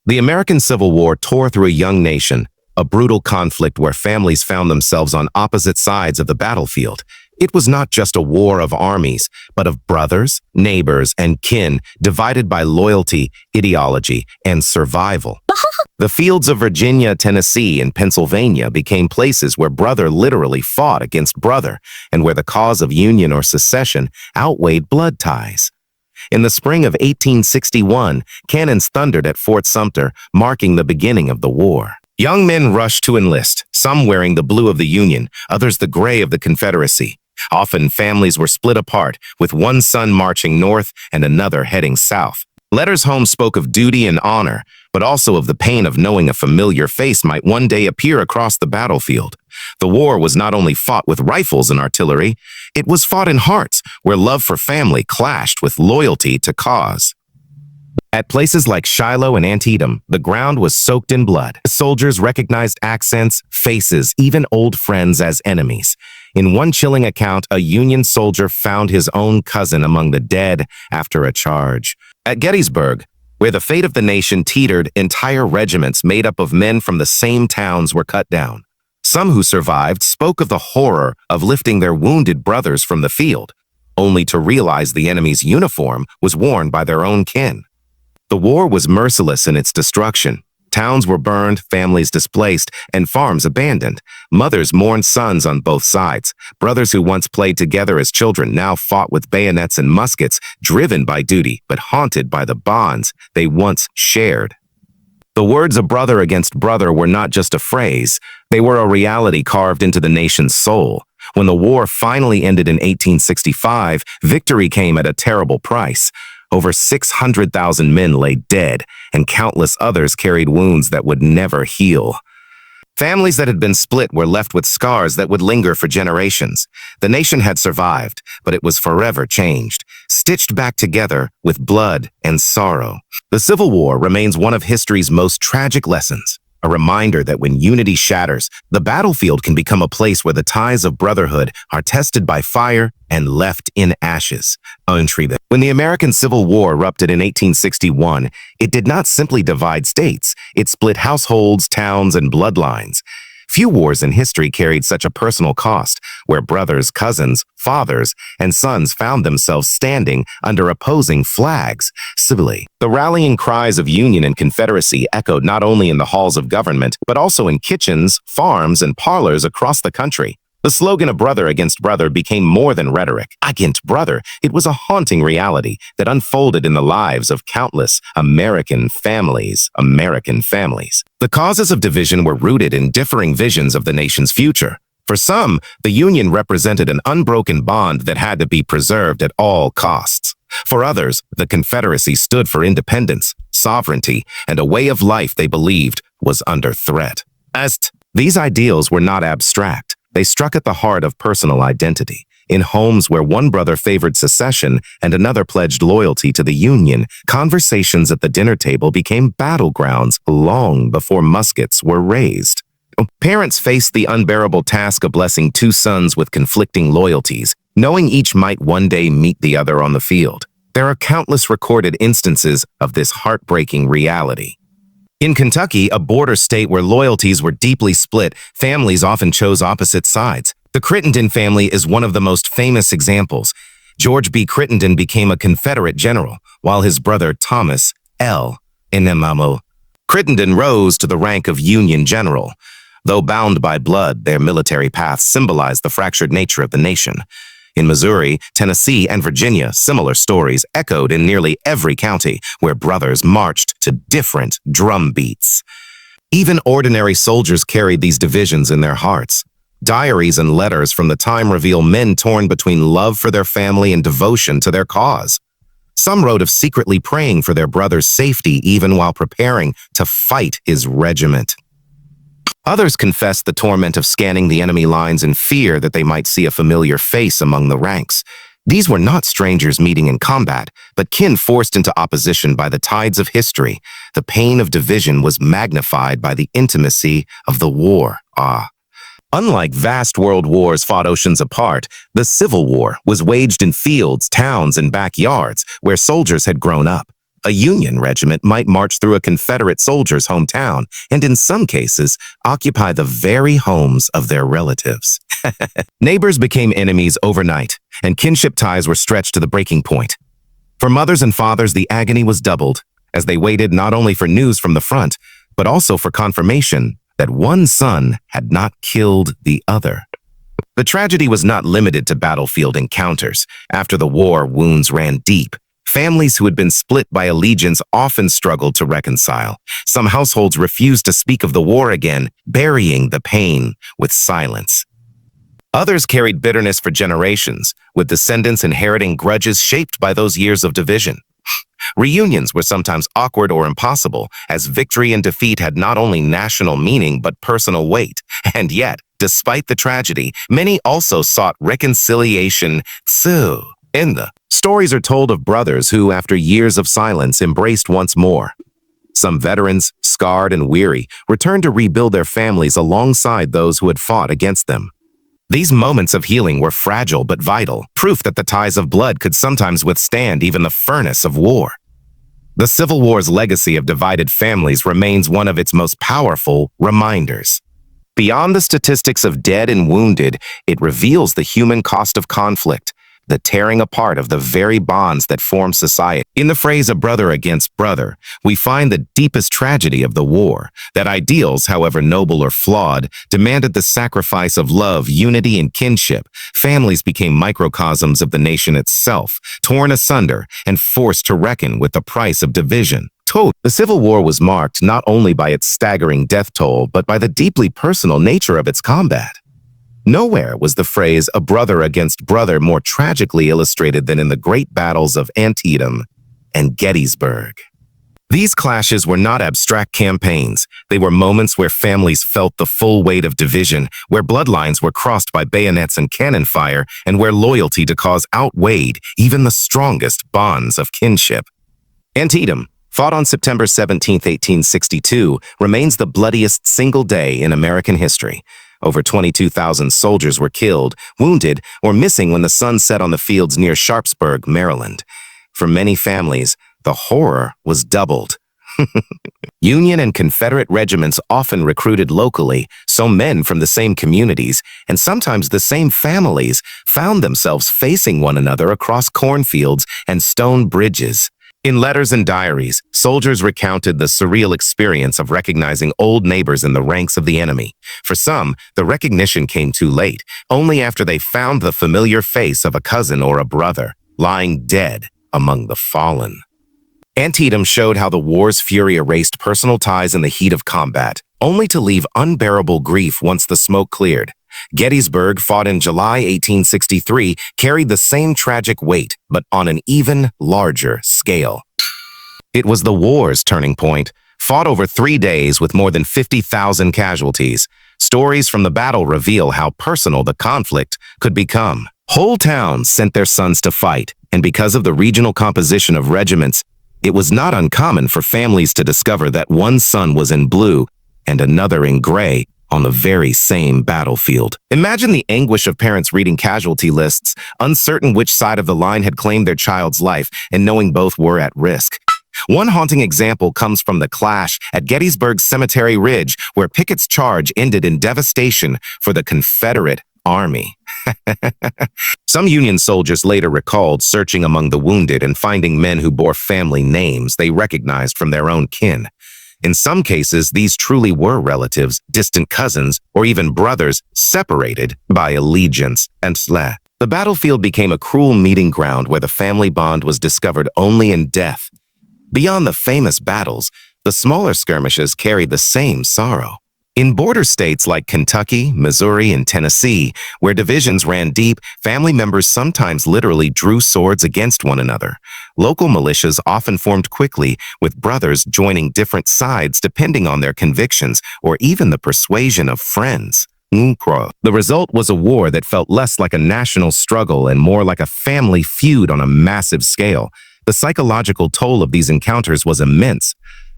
The American Civil War tore through a young nation, a brutal conflict where families found themselves on opposite sides of the battlefield. It was not just a war of armies, but of brothers, neighbors, and kin divided by loyalty, ideology, and survival. The fields of Virginia, Tennessee, and Pennsylvania became places where brother literally fought against brother, and where the cause of union or secession outweighed blood ties. In the spring of 1861, cannons thundered at Fort Sumter, marking the beginning of the war. Young men rushed to enlist, some wearing the blue of the Union, others the gray of the Confederacy. Often families were split apart, with one son marching north and another heading south. Letters home spoke of duty and honor, but also of the pain of knowing a familiar face might one day appear across the battlefield. The war was not only fought with rifles and artillery, it was fought in hearts, where love for family clashed with loyalty to cause. At places like Shiloh and Antietam, the ground was soaked in blood. Soldiers recognized accents, faces, even old friends as enemies. In one chilling account, a Union soldier found his own cousin among the dead after a charge. At Gettysburg, where the fate of the nation teetered, entire regiments made up of men from the same towns were cut down. Some who survived spoke of the horror of lifting their wounded brothers from the field, only to realize the enemy's uniform was worn by their own kin. The war was merciless in its destruction. Towns were burned, families displaced, and farms abandoned. Mothers mourned sons on both sides. Brothers who once played together as children now fought with bayonets and muskets, driven by duty, but haunted by the bonds they once shared. The words of brother against brother were not just a phrase. They were a reality carved into the nation's soul. When the war finally ended in 1865, victory came at a terrible price. Over 600,000 men lay dead, and countless others carried wounds that would never heal. Families that had been split were left with scars that would linger for generations. The nation had survived, but it was forever changed, stitched back together with blood and sorrow. The Civil War remains one of history's most tragic lessons, a reminder that when unity shatters, the battlefield can become a place where the ties of brotherhood are tested by fire and left in ashes. Untreated. When the American Civil War erupted in 1861, it did not simply divide states. It split households, towns, and bloodlines. Few wars in history carried such a personal cost, where brothers, cousins, fathers, and sons found themselves standing under opposing flags. Civilly, the rallying cries of Union and Confederacy echoed not only in the halls of government, but also in kitchens, farms, and parlors across the country. The slogan of brother against brother became more than rhetoric. Against brother, it was a haunting reality that unfolded in the lives of countless American families. The causes of division were rooted in differing visions of the nation's future. For some, the Union represented an unbroken bond that had to be preserved at all costs. For others, the Confederacy stood for independence, sovereignty, and a way of life they believed was under threat. These ideals were not abstract. They struck at the heart of personal identity. In homes where one brother favored secession and another pledged loyalty to the Union, conversations at the dinner table became battlegrounds long before muskets were raised. Parents faced the unbearable task of blessing two sons with conflicting loyalties, knowing each might one day meet the other on the field. There are countless recorded instances of this heartbreaking reality. In Kentucky, a border state where loyalties were deeply split, families often chose opposite sides. The Crittenden family is one of the most famous examples. George B. Crittenden became a Confederate general, while his brother Thomas L. Enamamo Crittenden rose to the rank of Union general. Though bound by blood, their military paths symbolized the fractured nature of the nation. In Missouri, Tennessee, and Virginia, similar stories echoed in nearly every county where brothers marched to different drum beats. Even ordinary soldiers carried these divisions in their hearts. Diaries and letters from the time reveal men torn between love for their family and devotion to their cause. Some wrote of secretly praying for their brother's safety even while preparing to fight his regiment. Others confessed the torment of scanning the enemy lines in fear that they might see a familiar face among the ranks. These were not strangers meeting in combat, but kin forced into opposition by the tides of history. The pain of division was magnified by the intimacy of the war. Unlike vast world wars fought oceans apart, the Civil War was waged in fields, towns, and backyards where soldiers had grown up. A Union regiment might march through a Confederate soldier's hometown and, in some cases, occupy the very homes of their relatives. Neighbors became enemies overnight, and kinship ties were stretched to the breaking point. For mothers and fathers, the agony was doubled, as they waited not only for news from the front, but also for confirmation that one son had not killed the other. The tragedy was not limited to battlefield encounters. After the war, wounds ran deep. Families who had been split by allegiance often struggled to reconcile. Some households refused to speak of the war again, burying the pain with silence. Others carried bitterness for generations, with descendants inheriting grudges shaped by those years of division. Reunions were sometimes awkward or impossible, as victory and defeat had not only national meaning but personal weight. And yet, despite the tragedy, many also sought reconciliation in the stories are told of brothers who, after years of silence, embraced once more. Some veterans, scarred and weary, returned to rebuild their families alongside those who had fought against them. These moments of healing were fragile but vital, proof that the ties of blood could sometimes withstand even the furnace of war. The Civil War's legacy of divided families remains one of its most powerful reminders. Beyond the statistics of dead and wounded, it reveals the human cost of conflict, the tearing apart of the very bonds that form society. In the phrase "a brother against brother," we find the deepest tragedy of the war, that ideals, however noble or flawed, demanded the sacrifice of love, unity, and kinship. Families became microcosms of the nation itself, torn asunder and forced to reckon with the price of division. The Civil War was marked not only by its staggering death toll, but by the deeply personal nature of its combat. Nowhere was the phrase "a brother against brother" more tragically illustrated than in the great battles of Antietam and Gettysburg. These clashes were not abstract campaigns. They were moments where families felt the full weight of division, where bloodlines were crossed by bayonets and cannon fire, and where loyalty to cause outweighed even the strongest bonds of kinship. Antietam, fought on September 17, 1862, remains the bloodiest single day in American history. Over 22,000 soldiers were killed, wounded, or missing when the sun set on the fields near Sharpsburg, Maryland. For many families, the horror was doubled. Union and Confederate regiments often recruited locally, so men from the same communities, and sometimes the same families, found themselves facing one another across cornfields and stone bridges. In letters and diaries, soldiers recounted the surreal experience of recognizing old neighbors in the ranks of the enemy. For some, the recognition came too late, only after they found the familiar face of a cousin or a brother, lying dead among the fallen. Antietam showed how the war's fury erased personal ties in the heat of combat, only to leave unbearable grief once the smoke cleared. Gettysburg, fought in July 1863, carried the same tragic weight, but on an even larger scale. It was the war's turning point, fought over 3 days with more than 50,000 casualties. Stories from the battle reveal how personal the conflict could become. Whole towns sent their sons to fight, and because of the regional composition of regiments, it was not uncommon for families to discover that one son was in blue and another in gray, on the very same battlefield. Imagine the anguish of parents reading casualty lists, uncertain which side of the line had claimed their child's life, and knowing both were at risk. One haunting example comes from the clash at Gettysburg Cemetery Ridge, where Pickett's charge ended in devastation for the Confederate Army. Some Union soldiers later recalled searching among the wounded and finding men who bore family names they recognized from their own kin. In some cases, these truly were relatives, distant cousins, or even brothers separated by allegiance and sla. The battlefield became a cruel meeting ground where the family bond was discovered only in death. Beyond the famous battles, the smaller skirmishes carried the same sorrow. In border states like Kentucky, Missouri, and Tennessee, where divisions ran deep, family members sometimes literally drew swords against one another. Local militias often formed quickly, with brothers joining different sides depending on their convictions or even the persuasion of friends. The result was a war that felt less like a national struggle and more like a family feud on a massive scale. The psychological toll of these encounters was immense.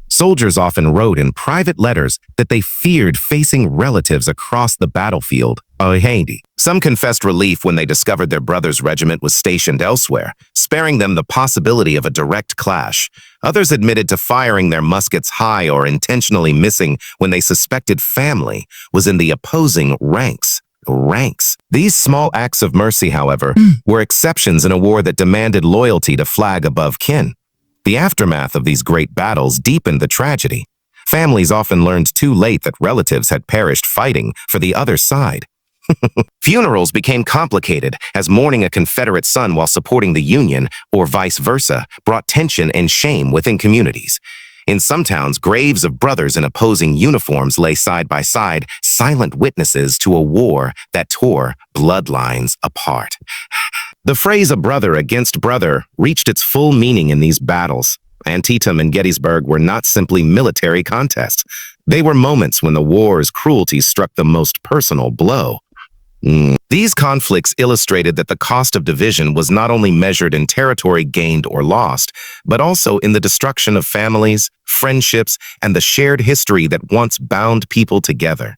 Soldiers often wrote in private letters that they feared facing relatives across the battlefield. Haiti. Some confessed relief when they discovered their brother's regiment was stationed elsewhere, sparing them the possibility of a direct clash. Others admitted to firing their muskets high or intentionally missing when they suspected family was in the opposing ranks. These small acts of mercy, however, were exceptions in a war that demanded loyalty to flag above kin. The aftermath of these great battles deepened the tragedy. Families often learned too late that relatives had perished fighting for the other side. Funerals became complicated as mourning a Confederate son while supporting the Union, or vice versa, brought tension and shame within communities. In some towns, graves of brothers in opposing uniforms lay side by side, silent witnesses to a war that tore bloodlines apart. The phrase "a brother against brother" reached its full meaning in these battles. Antietam and Gettysburg were not simply military contests. They were moments when the war's cruelty struck the most personal blow. These conflicts illustrated that the cost of division was not only measured in territory gained or lost, but also in the destruction of families, friendships, and the shared history that once bound people together.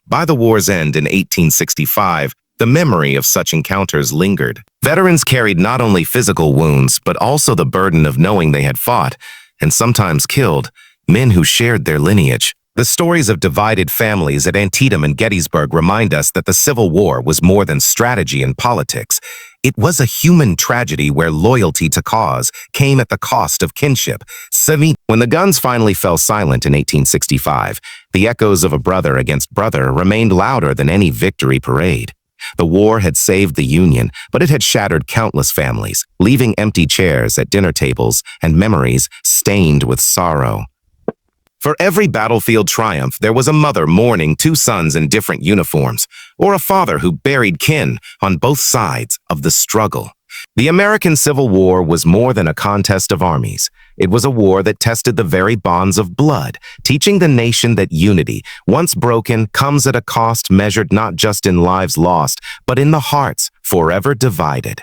By the war's end in 1865, the memory of such encounters lingered. Veterans carried not only physical wounds, but also the burden of knowing they had fought, and sometimes killed, men who shared their lineage. The stories of divided families at Antietam and Gettysburg remind us that the Civil War was more than strategy and politics. It was a human tragedy where loyalty to cause came at the cost of kinship. When the guns finally fell silent in 1865, the echoes of a brother against brother remained louder than any victory parade. The war had saved the Union, but it had shattered countless families, leaving empty chairs at dinner tables and memories stained with sorrow. For every battlefield triumph, there was a mother mourning two sons in different uniforms, or a father who buried kin on both sides of the struggle. The American Civil War was more than a contest of armies. It was a war that tested the very bonds of blood, teaching the nation that unity, once broken, comes at a cost measured not just in lives lost, but in the hearts forever divided.